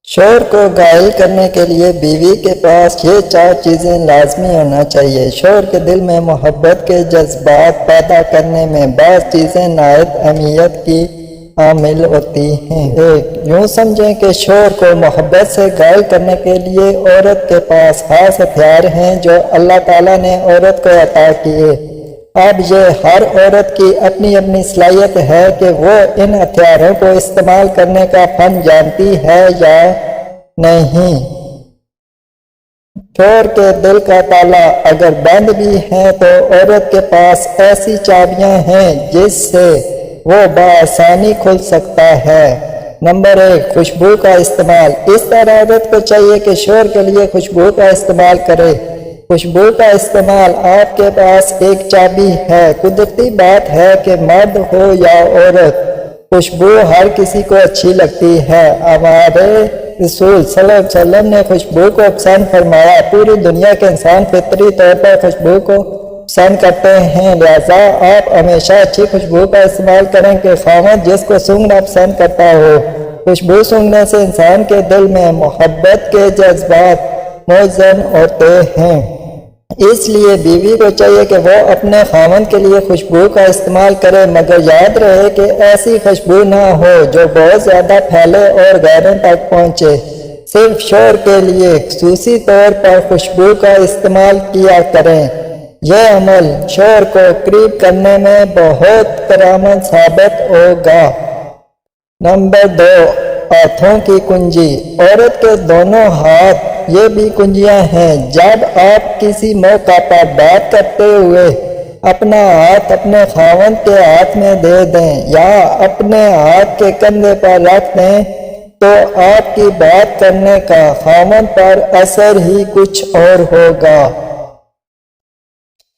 شوہر کو غائل کرنے کے لیے بیوی کے پاس یہ 4 چیزیں لازمی ہونا چاہیے۔ شوہر کے دل میں محبت کے جذبات پیدا کرنے میں بعض چیزیں نہایت اہمیت کی حامل ہوتی ہیں۔ 1، یوں سمجھیں کہ شوہر کو محبت سے غائل کرنے کے لیے عورت کے پاس خاص ہتھیار ہیں جو اللہ تعالیٰ نے عورت کو عطا کیے۔ اب یہ ہر عورت کی اپنی اپنی صلاحیت ہے کہ وہ ان ہتھیاروں کو استعمال کرنے کا فن جانتی ہے یا نہیں۔ شوہر کے دل کا تالا اگر بند بھی ہے تو عورت کے پاس ایسی چابیاں ہیں جس سے وہ بآسانی کھل سکتا ہے۔ نمبر 1، خوشبو کا استعمال۔ اس طرح عورت کو چاہیے کہ شوہر کے لیے خوشبو کا استعمال کرے۔ خوشبو کا استعمال آپ کے پاس ایک چابی ہے۔ قدرتی بات ہے کہ مرد ہو یا عورت، خوشبو ہر کسی کو اچھی لگتی ہے۔ ہمارے رسول صلی اللہ علیہ وسلم نے خوشبو کو پسند فرمایا۔ پوری دنیا کے انسان فطری طور پر خوشبو کو پسند کرتے ہیں، لہذا آپ ہمیشہ اچھی خوشبو کا استعمال کریں کہ خاوند جس کو سونگھنا پسند کرتا ہو۔ خوشبو سونگھنے سے انسان کے دل میں محبت کے جذبات موزن ہوتے ہیں۔ اس لیے بیوی کو چاہیے کہ وہ اپنے خاوند کے لیے خوشبو کا استعمال کرے، مگر یاد رہے کہ ایسی خوشبو نہ ہو جو بہت زیادہ پھیلے اور غیروں تک پہنچے۔ صرف شوہر کے لیے خصوصی طور پر خوشبو کا استعمال کیا کریں۔ یہ عمل شوہر کو قریب کرنے میں بہت کارآمد ثابت ہوگا۔ نمبر 2، ہاتھوں کی کنجی۔ عورت کے دونوں ہاتھ یہ بھی کنجیاں ہیں۔ جب آپ کسی موقع پر بات کرتے ہوئے اپنا ہاتھ اپنے خاوند کے ہاتھ میں دے دیں یا اپنے ہاتھ کے کندھے پر رکھ دیں تو آپ کی بات کرنے کا خاوند پر اثر ہی کچھ اور ہوگا۔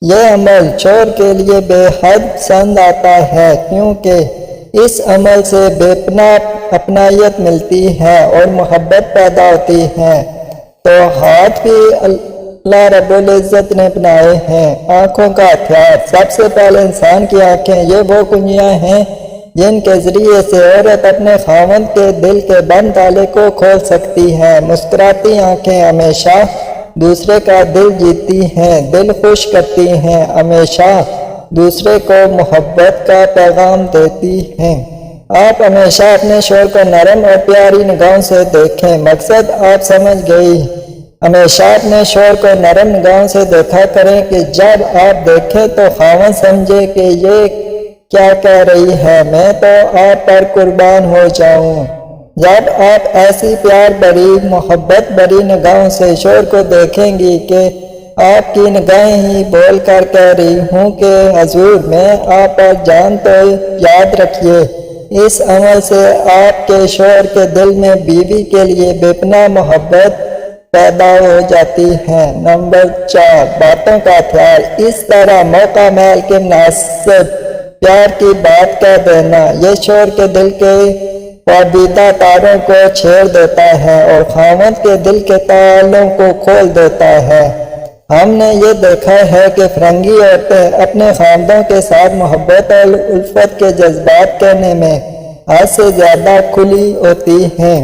یہ عمل شوہر کے لیے بے حد پسند آتا ہے کیونکہ اس عمل سے بے پناہ اپنائیت ملتی ہے اور محبت پیدا ہوتی ہے۔ تو ہاتھ بھی اللہ رب العزت نے بنائے ہیں۔ آنکھوں کا ہتھیار۔ سب سے پہلے انسان کی آنکھیں یہ وہ کنجیاں ہیں جن کے ذریعے سے عورت اپنے خاوند کے دل کے بند تالے کو کھول سکتی ہے۔ مسکراتی آنکھیں ہمیشہ دوسرے کا دل جیتتی ہیں، دل خوش کرتی ہیں، ہمیشہ دوسرے کو محبت کا پیغام دیتی ہیں۔ آپ ہمیشہ اپنے شوہر کو نرم اور پیاری نگاہوں سے دیکھیں۔ مقصد آپ سمجھ گئی۔ ہمیشہ اپنے شوہر کو نرم نگاہوں سے دیکھا کریں کہ جب آپ دیکھیں تو خاوند سمجھے کہ یہ کیا کہہ رہی ہے، میں تو آپ پر قربان ہو جاؤں۔ جب آپ ایسی پیار بھری محبت بھری نگاہوں سے شوہر کو دیکھیں گی کہ آپ کی نگاہیں ہی بول کر کہہ رہی ہوں کہ حضور میں آپ پر جان تو یاد رکھیے، اس عمل سے آپ کے شوہر کے دل میں بیوی کے لیے بے پناہ محبت پیدا ہو جاتی ہے۔ نمبر 4، باتوں کا ہتھیار۔ اس طرح موقع محل کے مناسب پیار کی بات کہہ دینا یہ شوہر کے دل کے پابندہ تاروں کو چھیڑ دیتا ہے اور خاوند کے دل کے تالوں کو کھول دیتا ہے۔ ہم نے یہ دیکھا ہے کہ فرنگی عورتیں اپنے خاوندوں کے ساتھ محبت اور الفت کے جذبات کہنے میں حد سے زیادہ کھلی ہوتی ہیں،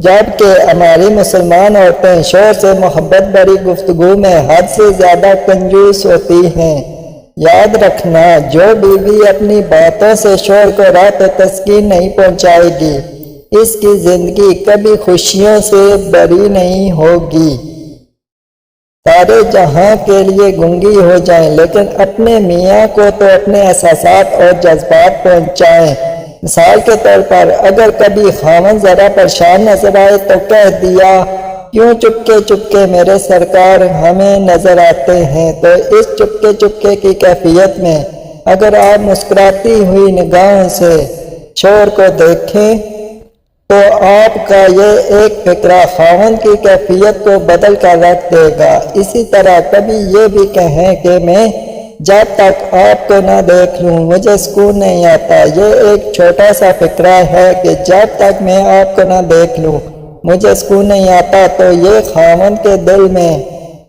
جبکہ ہماری مسلمان عورتیں شوہر سے محبت بھری گفتگو میں حد سے زیادہ کنجوس ہوتی ہیں۔ یاد رکھنا، جو بیوی اپنی باتوں سے شوہر کو راحت و تسکین نہیں پہنچائے گی، اس کی زندگی کبھی خوشیوں سے بھری نہیں ہوگی۔ سارے جہاں کے لیے گنگی ہو جائیں لیکن اپنے میاں کو تو اپنے احساسات اور جذبات پہنچائیں۔ مثال کے طور پر اگر کبھی خاوند ذرا پریشان نظر آئے تو کہہ دیا، کیوں چپکے چپکے میرے سرکار ہمیں نظر آتے ہیں؟ تو اس چپکے چپکے کی کیفیت میں اگر آپ مسکراتی ہوئی نگاہوں سے شوہر کو دیکھیں تو آپ کا یہ ایک فکرہ خاوند کی کیفیت کو بدل کر رکھ دے گا۔ اسی طرح کبھی یہ بھی کہیں کہ میں جب تک آپ کو نہ دیکھ لوں مجھے سکون نہیں آتا۔ یہ ایک چھوٹا سا فکرہ ہے کہ جب تک میں آپ کو نہ دیکھ لوں مجھے سکون نہیں آتا، تو یہ خاوند کے دل میں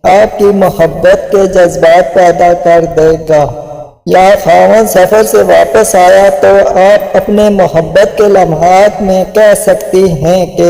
آپ کی محبت کے جذبات پیدا کر دے گا۔ یا خاوند سفر سے واپس آیا تو آپ اپنے محبت کے لمحات میں کہہ سکتی ہیں کہ